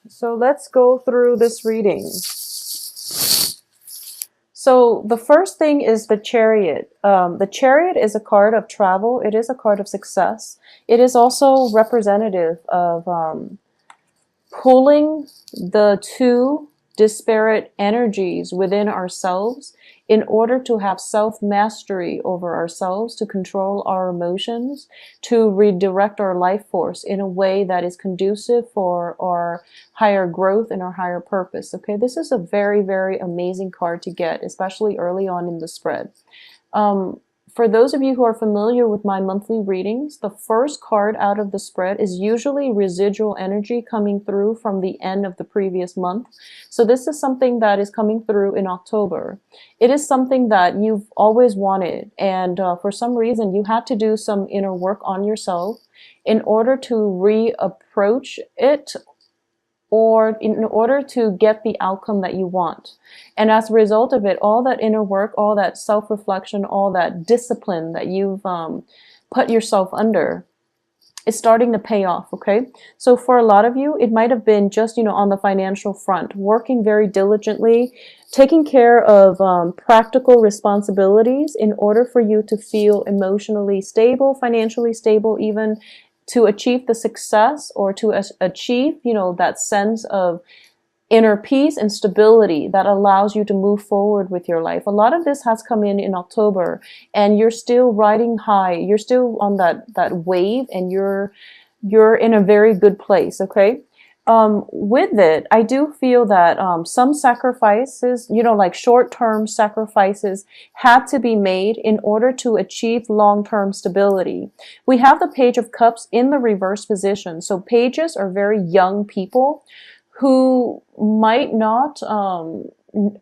So let's go through this reading. So the first thing is the Chariot. The Chariot is a card of travel. It is a card of success. It is also representative of pulling the two disparate energies within ourselves in order to have self-mastery over ourselves, to control our emotions, to redirect our life force in a way that is conducive for our higher growth and our higher purpose. Okay, this is a very, very amazing card to get, especially early on in the spread. Um, for those of you who are familiar with my monthly readings, the first card out of the spread is usually residual energy coming through from the end of the previous month. So this is something that is coming through in October. It is something that you've always wanted, and for some reason you had to do some inner work on yourself in order to reapproach it, or in order to get the outcome that you want. And as a result of it, all that inner work, all that self-reflection, all that discipline that you've put yourself under is starting to pay off, okay? So for a lot of you, it might have been just, on the financial front, working very diligently, taking care of practical responsibilities in order for you to feel emotionally stable, financially stable, even to achieve the success, or to achieve, that sense of inner peace and stability that allows you to move forward with your life. A lot of this has come in October, and you're still riding high. You're still on that wave, and you're in a very good place, okay? With it, I do feel that some sacrifices, like short-term sacrifices, had to be made in order to achieve long-term stability. We have the Page of Cups in the reverse position. So pages are very young people who might not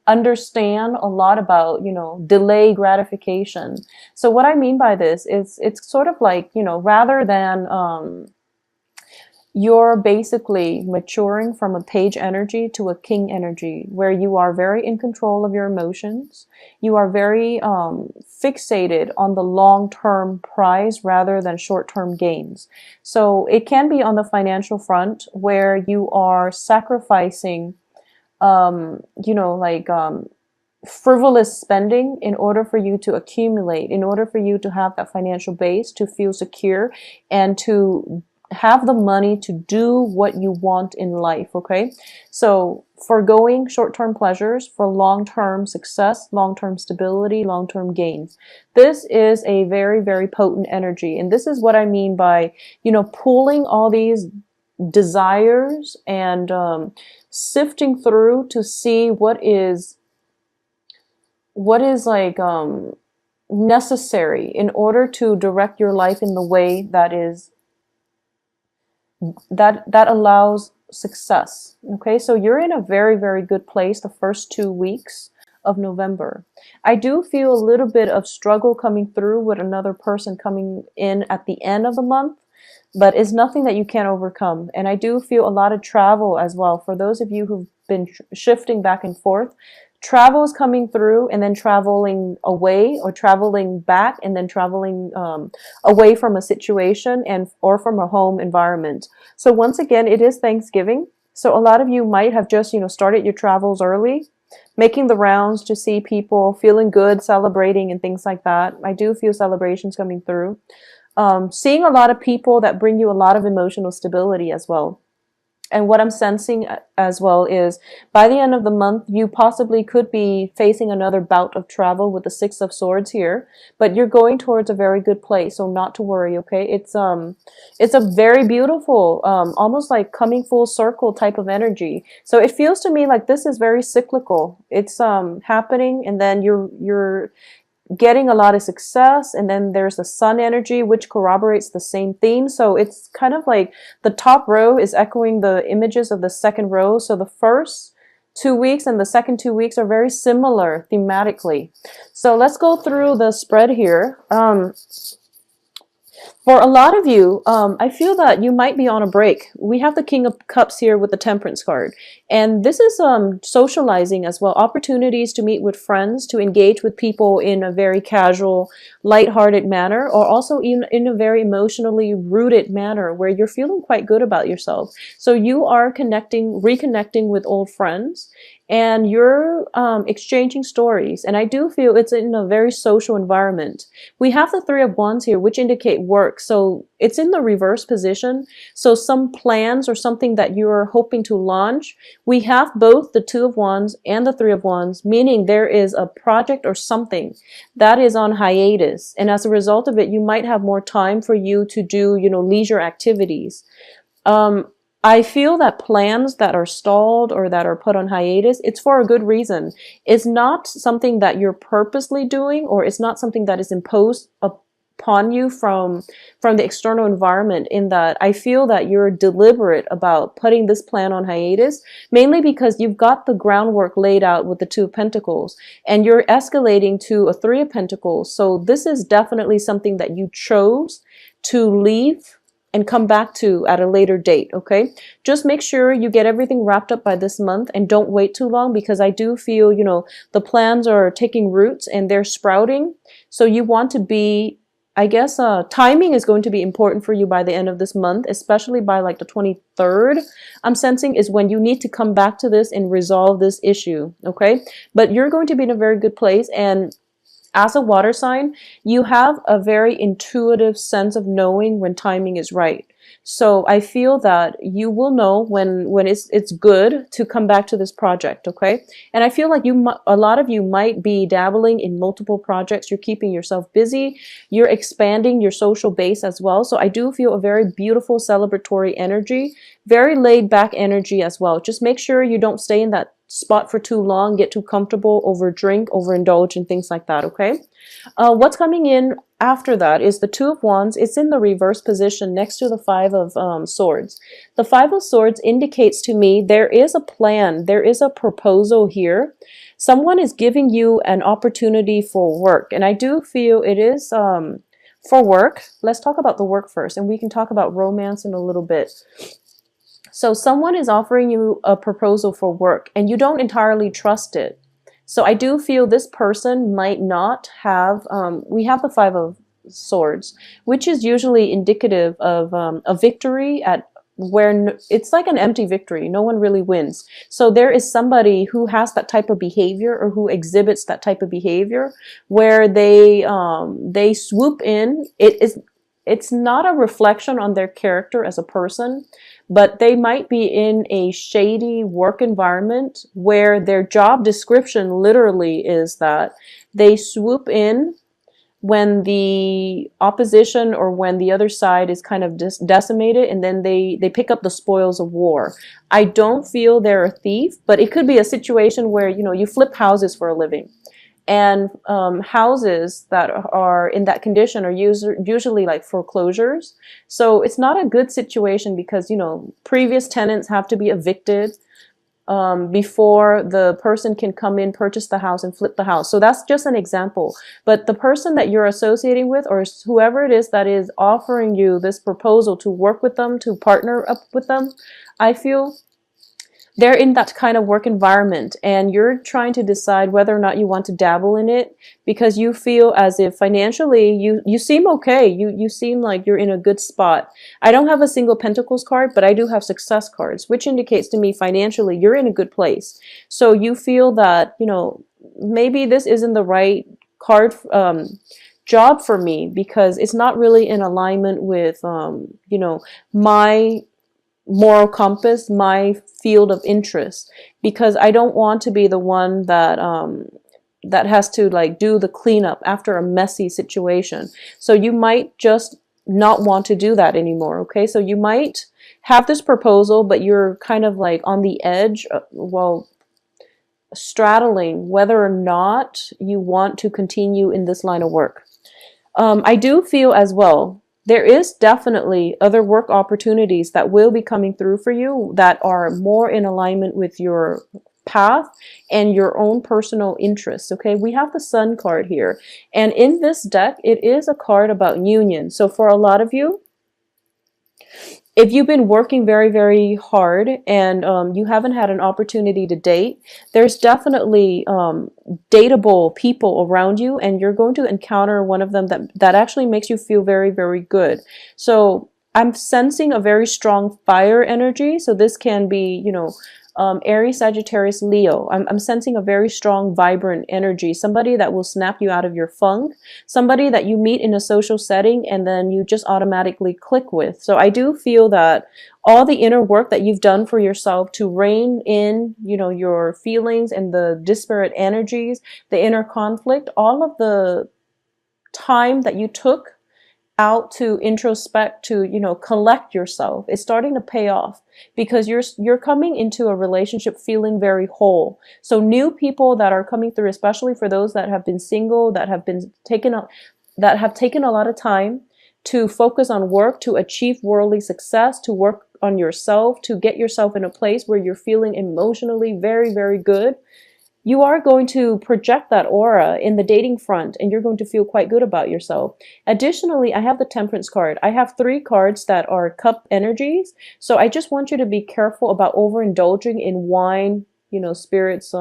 understand a lot about, delay gratification. So what I mean by this is it's sort of like, rather than you're basically maturing from a page energy to a king energy, where you are very in control of your emotions. You are very fixated on the long-term prize rather than short-term gains. So it can be on the financial front, where you are sacrificing, frivolous spending in order for you to accumulate, in order for you to have that financial base, to feel secure, and to have the money to do what you want in life, okay? So foregoing short-term pleasures for long-term success, long-term stability, long-term gains. This is a very, very potent energy. And this is what I mean by, pulling all these desires and sifting through to see what is like necessary in order to direct your life in the way that is that allows success. Okay, so you're in a very, very good place the first 2 weeks of November. I do feel a little bit of struggle coming through with another person coming in at the end of the month, but it's nothing that you can't overcome. And I do feel a lot of travel as well. For those of you who've been shifting back and forth, travel is coming through, and then traveling away, or traveling back, and then traveling away from a situation or from a home environment. So once again, it is Thanksgiving. So a lot of you might have just, started your travels early, making the rounds to see people, feeling good, celebrating, and things like that. I do feel celebrations coming through. Seeing a lot of people that bring you a lot of emotional stability as well. And what I'm sensing as well is, by the end of the month, you possibly could be facing another bout of travel with the Six of Swords here, but you're going towards a very good place, so not to worry, okay? It's a very beautiful, almost like coming full circle type of energy. So it feels to me like this is very cyclical. It's happening, and then you're getting a lot of success, and then there's the sun energy, which corroborates the same theme. So it's kind of like the top row is echoing the images of the second row. So the first 2 weeks and the second 2 weeks are very similar thematically. So let's go through the spread here. For a lot of you, I feel that you might be on a break. We have the King of Cups here with the Temperance card. And this is socializing as well. Opportunities to meet with friends, to engage with people in a very casual, lighthearted manner, or also in a very emotionally rooted manner where you're feeling quite good about yourself. So you are reconnecting with old friends, and you're exchanging stories. And I do feel it's in a very social environment. We have the Three of Wands here, which indicate work. So it's in the reverse position. So some plans or something that you're hoping to launch, we have both the Two of Wands and the Three of Wands, meaning there is a project or something that is on hiatus. And as a result of it, you might have more time for you to do, leisure activities. Um, I feel that plans that are stalled or that are put on hiatus, it's for a good reason. It's not something that you're purposely doing, or it's not something that is imposed upon you from the external environment. In that, I feel that you're deliberate about putting this plan on hiatus, mainly because you've got the groundwork laid out with the Two of Pentacles, and you're escalating to a Three of Pentacles. So this is definitely something that you chose to leave and come back to at a later date, okay? Just make sure you get everything wrapped up by this month and don't wait too long, because I do feel, the plans are taking roots and they're sprouting. So you want to be, I guess, timing is going to be important for you by the end of this month, especially by like the 23rd. I'm sensing is when you need to come back to this and resolve this issue, okay? But you're going to be in a very good place. And as a water sign, you have a very intuitive sense of knowing when timing is right. So I feel that you will know when it's good to come back to this project, okay? And I feel like a lot of you might be dabbling in multiple projects. You're keeping yourself busy. You're expanding your social base as well. So I do feel a very beautiful celebratory energy, very laid back energy as well. Just make sure you don't stay in that spot for too long, get too comfortable, overdrink, overindulge, and things like that, okay? What's coming in after that is the Two of Wands. It's in the reverse position next to the Five of Swords. The Five of Swords indicates to me there is a plan, there is a proposal here. Someone is giving you an opportunity for work, and I do feel it is for work. Let's talk about the work first, and we can talk about romance in a little bit. So someone is offering you a proposal for work and you don't entirely trust it. So I do feel this person might not have, we have the Five of Swords, which is usually indicative of a victory at where it's like an empty victory. No one really wins. So there is somebody who has that type of behavior, or who exhibits that type of behavior, where they swoop in. It's not a reflection on their character as a person, but they might be in a shady work environment where their job description literally is that they swoop in when the opposition or when the other side is kind of decimated, and then they pick up the spoils of war. I don't feel they're a thief, but it could be a situation where, you flip houses for a living. And houses that are in that condition are usually like foreclosures. So it's not a good situation because, previous tenants have to be evicted before the person can come in, purchase the house, and flip the house. So that's just an example. But the person that you're associating with, or whoever it is that is offering you this proposal to work with them, to partner up with them, I feel they're in that kind of work environment, and you're trying to decide whether or not you want to dabble in it, because you feel as if financially you seem okay. You seem like you're in a good spot. I don't have a single Pentacles card, but I do have success cards, which indicates to me financially you're in a good place. So you feel that, maybe this isn't the right card job for me, because it's not really in alignment with my moral compass, my field of interest, because I don't want to be the one that that has to like do the cleanup after a messy situation. So you might just not want to do that anymore, okay? So you might have this proposal, but you're kind of like on the edge, straddling whether or not you want to continue in this line of work. I do feel as well there is definitely other work opportunities that will be coming through for you that are more in alignment with your path and your own personal interests. Okay, we have the Sun card here, and in this deck it is a card about union. So for a lot of you, if you've been working very, very hard and you haven't had an opportunity to date, there's definitely dateable people around you, and you're going to encounter one of them that actually makes you feel very, very good. So I'm sensing a very strong fire energy. So this can be, you know, Aries, Sagittarius, Leo. I'm sensing a very strong, vibrant energy. Somebody that will snap you out of your funk. Somebody that you meet in a social setting and then you just automatically click with. So I do feel that all the inner work that you've done for yourself to rein in, you know, your feelings and the disparate energies, the inner conflict, all of the time that you took out to introspect, to, you know, collect yourself, is starting to pay off, because you're coming into a relationship feeling very whole. So new people that are coming through, especially for those that have been single, that have taken a lot of time to focus on work, to achieve worldly success, to work on yourself, to get yourself in a place where you're feeling emotionally very, very good. You are going to project that aura in the dating front, and you're going to feel quite good about yourself. Additionally, I have the Temperance card. I have 3 cards that are cup energies. So I just want you to be careful about overindulging in wine, you know, spirits,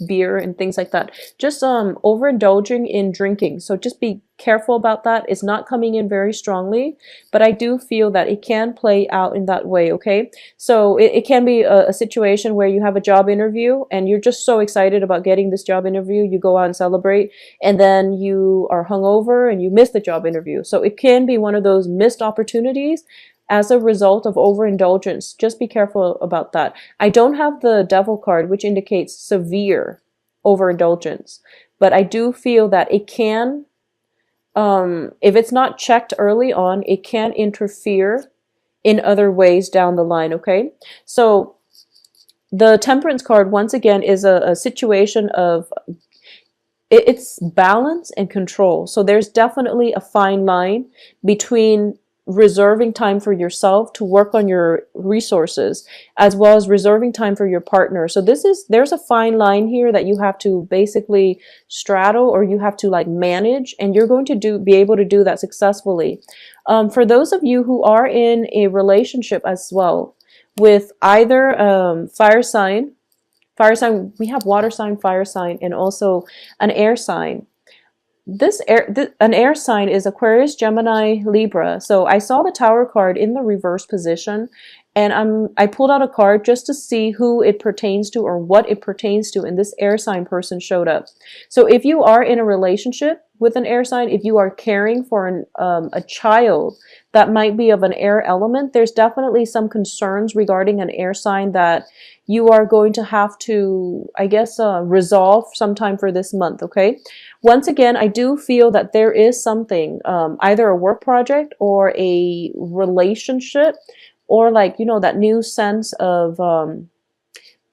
beer and things like that. Just overindulging in drinking. So just be careful about that. It's not coming in very strongly, but I do feel that it can play out in that way. Okay, so it can be a situation where you have a job interview and you're just so excited about getting this job interview, you go out and celebrate, and then you are hungover and you miss the job interview. So it can be one of those missed opportunities as a result of overindulgence. Just be careful about that. I don't have the Devil card, which indicates severe overindulgence, but I do feel that it can, if it's not checked early on, it can interfere in other ways down the line. Okay, so the Temperance card, once again, is a situation of it's balance and control. So there's definitely a fine line between reserving time for yourself to work on your resources, as well as reserving time for your partner. So there's a fine line here that you have to basically straddle, or you have to like manage, and you're going to be able to do that successfully. For those of you who are in a relationship as well with either fire sign, we have water sign, fire sign, and also an air sign. An air sign is Aquarius, Gemini, Libra. So I saw the Tower card in the reverse position, and I pulled out a card just to see who it pertains to or what it pertains to, and this air sign person showed up. So if you are in a relationship with an air sign, if you are caring for a child that might be of an air element, there's definitely some concerns regarding an air sign that you are going to have to, I guess, resolve sometime for this month. Okay. Once again, I do feel that there is something, either a work project or a relationship, or like, you know, that new sense of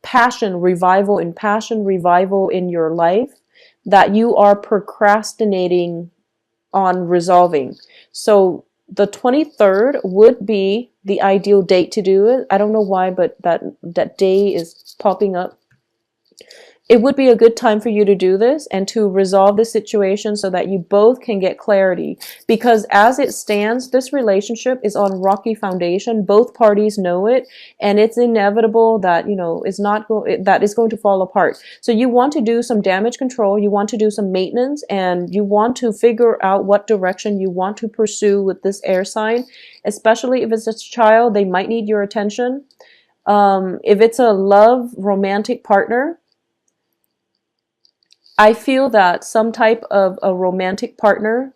passion revival in your life that you are procrastinating on resolving. So the 23rd would be the ideal date to do it. I don't know why, but that day is popping up. It would be a good time for you to do this and to resolve the situation so that you both can get clarity. Because as it stands, this relationship is on rocky foundation. Both parties know it, and it's inevitable that, you know, that is going to fall apart. So you want to do some damage control, you want to do some maintenance, and you want to figure out what direction you want to pursue with this air sign. Especially if it's a child, they might need your attention. If it's a love romantic partner, I feel that some type of a romantic partner,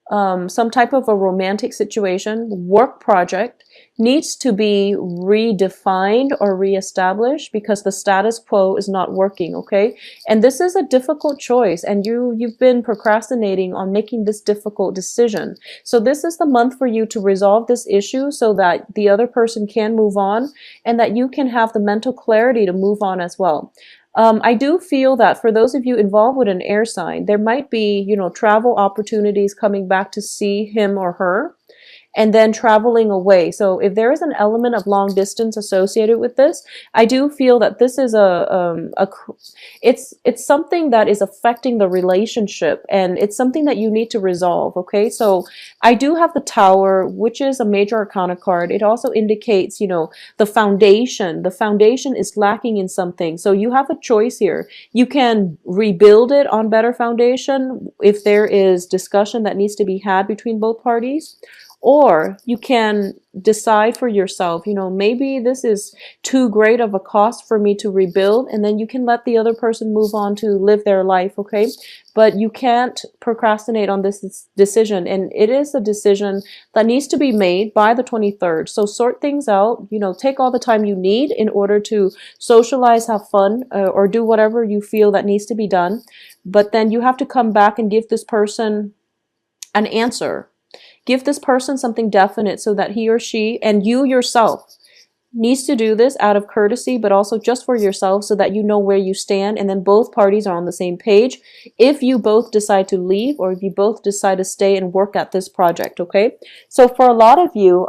some type of a romantic situation, work project needs to be redefined or reestablished because the status quo is not working. Okay. And this is a difficult choice, and you've been procrastinating on making this difficult decision. So this is the month for you to resolve this issue so that the other person can move on, and that you can have the mental clarity to move on as well. I do feel that for those of you involved with an air sign, there might be, you know, travel opportunities coming back to see him or her. and then traveling away. So if there is an element of long distance associated with this, I do feel that this is it's something that is affecting the relationship, and it's something that you need to resolve. Okay, so I do have the Tower, which is a major arcana card. It also indicates, the foundation. The foundation is lacking in something. So you have a choice here. You can rebuild it on better foundation if there is discussion that needs to be had between both parties. Or you can decide for yourself, maybe this is too great of a cost for me to rebuild, and then you can let the other person move on to live their life, okay? But you can't procrastinate on this decision, and it is a decision that needs to be made by the 23rd. So sort things out, take all the time you need in order to socialize, have fun, or do whatever you feel that needs to be done. But then you have to come back and give this person an answer. Give this person something definite so that he or she, and you yourself, needs to do this out of courtesy, but also just for yourself so that you know where you stand, and then both parties are on the same page if you both decide to leave or if you both decide to stay and work at this project, okay? So for a lot of you,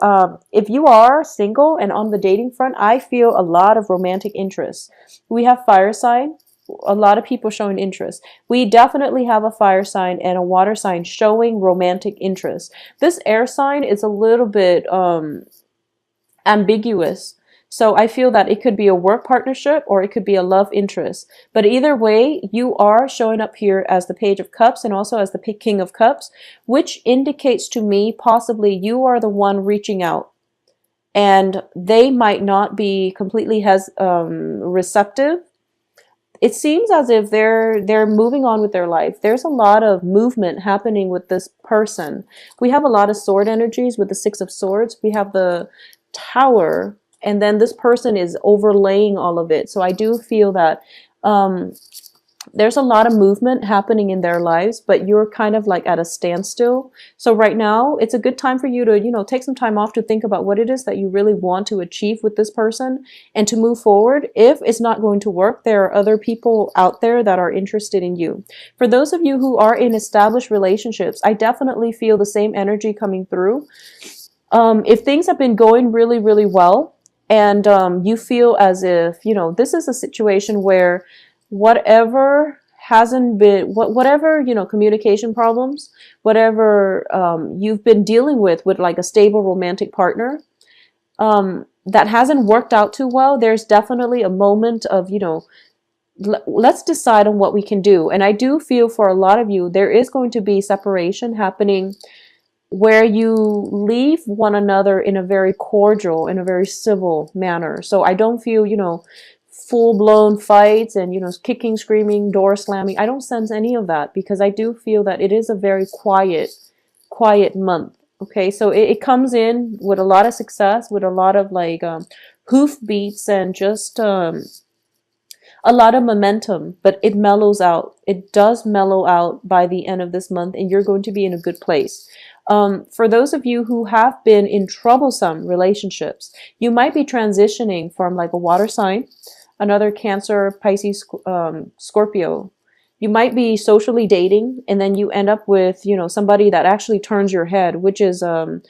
if you are single and on the dating front, I feel a lot of romantic interest. We have fire sign. A lot of people showing interest. We definitely have a fire sign and a water sign showing romantic interest. This air sign is a little bit ambiguous. So I feel that it could be a work partnership or it could be a love interest. But either way, you are showing up here as the Page of Cups and also as the King of Cups, which indicates to me possibly you are the one reaching out. And they might not be completely receptive. It seems as if they're moving on with their life. There's a lot of movement happening with this person. We have a lot of sword energies with the Six of Swords. We have the Tower, and then this person is overlaying all of it. So I do feel that there's a lot of movement happening in their lives, but you're kind of like at a standstill. So right now, it's a good time for you to, take some time off to think about what it is that you really want to achieve with this person and to move forward. If it's not going to work, there are other people out there that are interested in you. For those of you who are in established relationships, I definitely feel the same energy coming through. If things have been going really, really well, and you feel as if, this is a situation where whatever hasn't been, whatever, communication problems, whatever you've been dealing with like a stable romantic partner, that hasn't worked out too well, there's definitely a moment of, let's decide on what we can do. And I do feel for a lot of you, there is going to be separation happening where you leave one another in a very cordial, in a very civil manner. So I don't feel, full-blown fights and, kicking, screaming, door slamming. I don't sense any of that because I do feel that it is a very quiet month. Okay, so it comes in with a lot of success, with a lot of like hoof beats and just a lot of momentum, but it mellows out. It does mellow out by the end of this month, and you're going to be in a good place. For those of you who have been in troublesome relationships, you might be transitioning from like a water sign, another Cancer, Pisces, Scorpio. You might be socially dating, and then you end up with, somebody that actually turns your head, which is an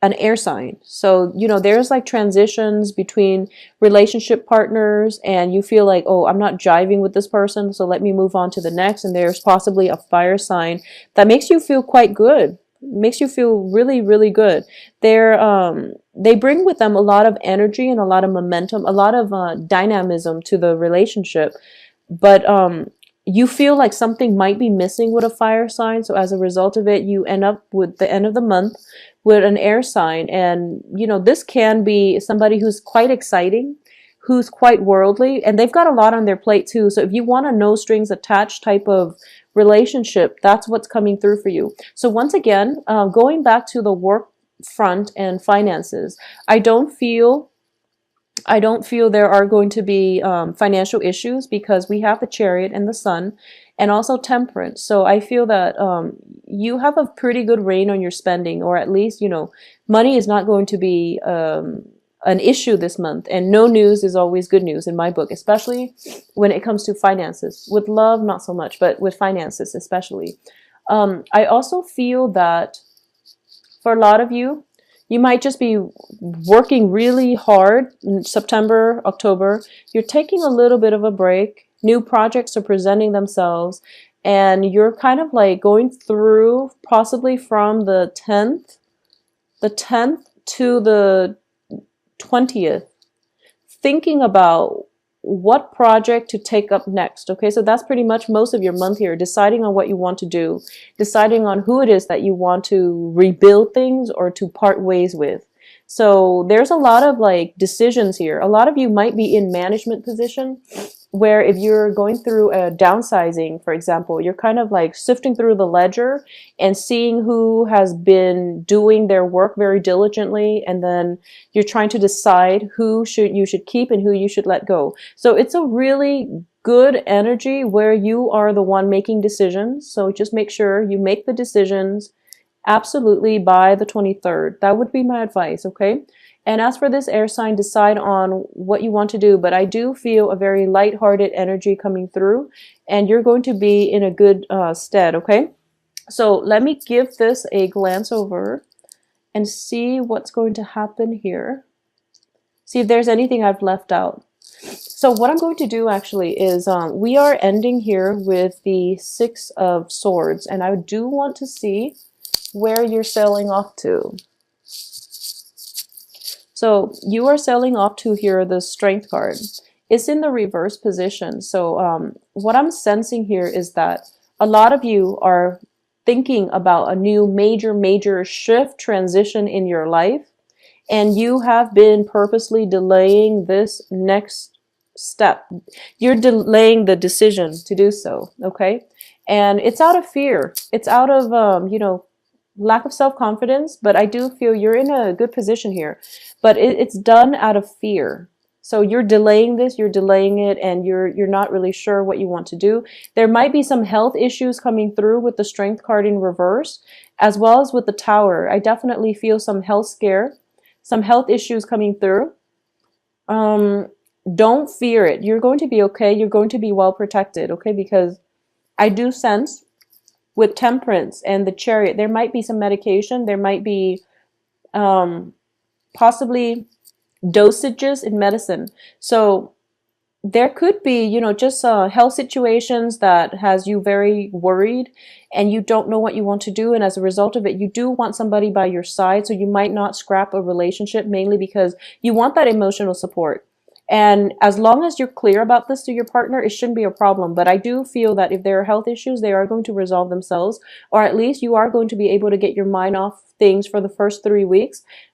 air sign. So, there's like transitions between relationship partners, and you feel like, oh, I'm not jiving with this person, so let me move on to the next. And there's possibly a fire sign that makes you feel quite good, makes you feel really, really good. They bring with them a lot of energy and a lot of momentum, a lot of dynamism to the relationship. But you feel like something might be missing with a fire sign. So as a result of it, you end up with the end of the month with an air sign. And, this can be somebody who's quite exciting, who's quite worldly, and they've got a lot on their plate too. So if you want a no strings attached type of relationship, that's what's coming through for you. So once again, going back to the work front and finances, I don't feel there are going to be financial issues because we have the Chariot and the Sun and also Temperance. So I feel that you have a pretty good rein on your spending, or at least, money is not going to be an issue this month. And no news is always good news in my book, especially when it comes to finances. With love, not so much, but with finances especially. I also feel that For a lot of you, you might just be working really hard in September, October. You're taking a little bit of a break. New projects are presenting themselves, and you're kind of like going through possibly from the 10th to the 20th, thinking about what project to take up next. Okay, so that's pretty much most of your month here, deciding on what you want to do, deciding on who it is that you want to rebuild things or to part ways with. So there's a lot of like decisions here. A lot of you might be in management position where if you're going through a downsizing, for example, you're kind of like sifting through the ledger and seeing who has been doing their work very diligently, and then you're trying to decide who you should keep and who you should let go. So it's a really good energy where you are the one making decisions. So just make sure you make the decisions absolutely by the 23rd. That would be my advice, okay? And as for this air sign, decide on what you want to do. But I do feel a very lighthearted energy coming through, and you're going to be in a good stead, okay? So let me give this a glance over and see what's going to happen here. See if there's anything I've left out. So what I'm going to do actually is we are ending here with the Six of Swords, and I do want to see where you're sailing off to. So you are sailing off to here, the Strength card. It's in the reverse position. So what I'm sensing here is that a lot of you are thinking about a new major shift, transition in your life, and you have been purposely delaying this next step. You're delaying the decision to do so, okay? And it's out of fear. It's out of, lack of self-confidence, but I do feel you're in a good position here. But it's done out of fear. So you're delaying this, you're delaying it, and you're not really sure what you want to do. There might be some health issues coming through with the Strength card in reverse, as well as with the Tower. I definitely feel some health scare, some health issues coming through. Don't fear it. You're going to be okay. You're going to be well protected, okay? Because I do sense with Temperance and the Chariot, there might be some medication. There might be possibly dosages in medicine. So there could be, just health situations that has you very worried and you don't know what you want to do. And as a result of it, you do want somebody by your side. So you might not scrap a relationship, mainly because you want that emotional support. And as long as you're clear about this to your partner, it shouldn't be a problem. But I do feel that if there are health issues, they are going to resolve themselves, or at least you are going to be able to get your mind off things for the first 3 weeks.